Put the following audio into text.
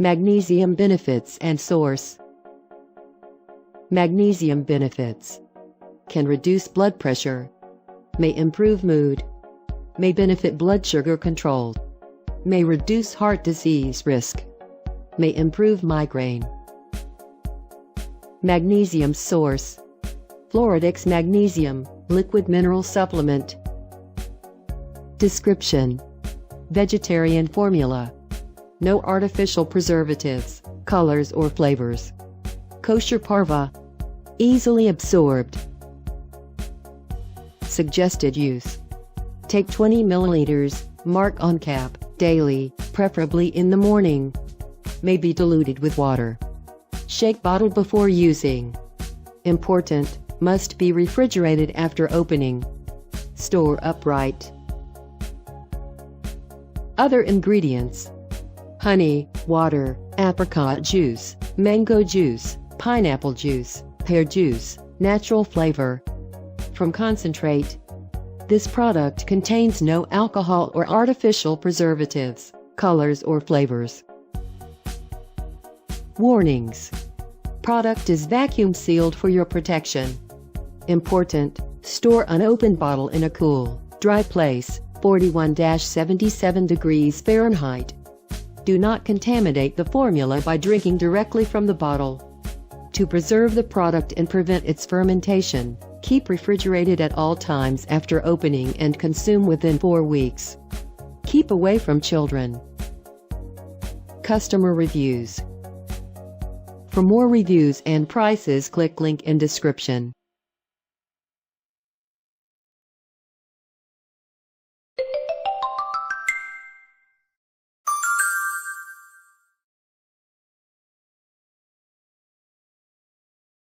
Magnesium benefits and source. Magnesium benefits can reduce blood pressure, may improve mood, may benefit blood sugar control, may reduce heart disease risk, may improve migraine. Magnesium source. Floradix Magnesium, liquid mineral supplement. Description: vegetarian formula. No artificial preservatives, colors or flavors. Kosher Parve. Easily absorbed. Suggested use: take 20 milliliters, mark on cap, daily, preferably in the morning. May be diluted with water. Shake bottle before using. Important: must be refrigerated after opening. Store upright. Other ingredients: honey, water, apricot juice, mango juice, pineapple juice, pear juice, natural flavor. From concentrate. This product contains no alcohol or artificial preservatives, colors or flavors. Warnings: product is vacuum sealed for your protection. Important: store unopened bottle in a cool, dry place, 41-77 degrees Fahrenheit. Do not contaminate the formula by drinking directly from the bottle. To preserve the product and prevent its fermentation, keep refrigerated at all times after opening and consume within 4 weeks. Keep away from children. Customer reviews. For more reviews and prices, click link in description.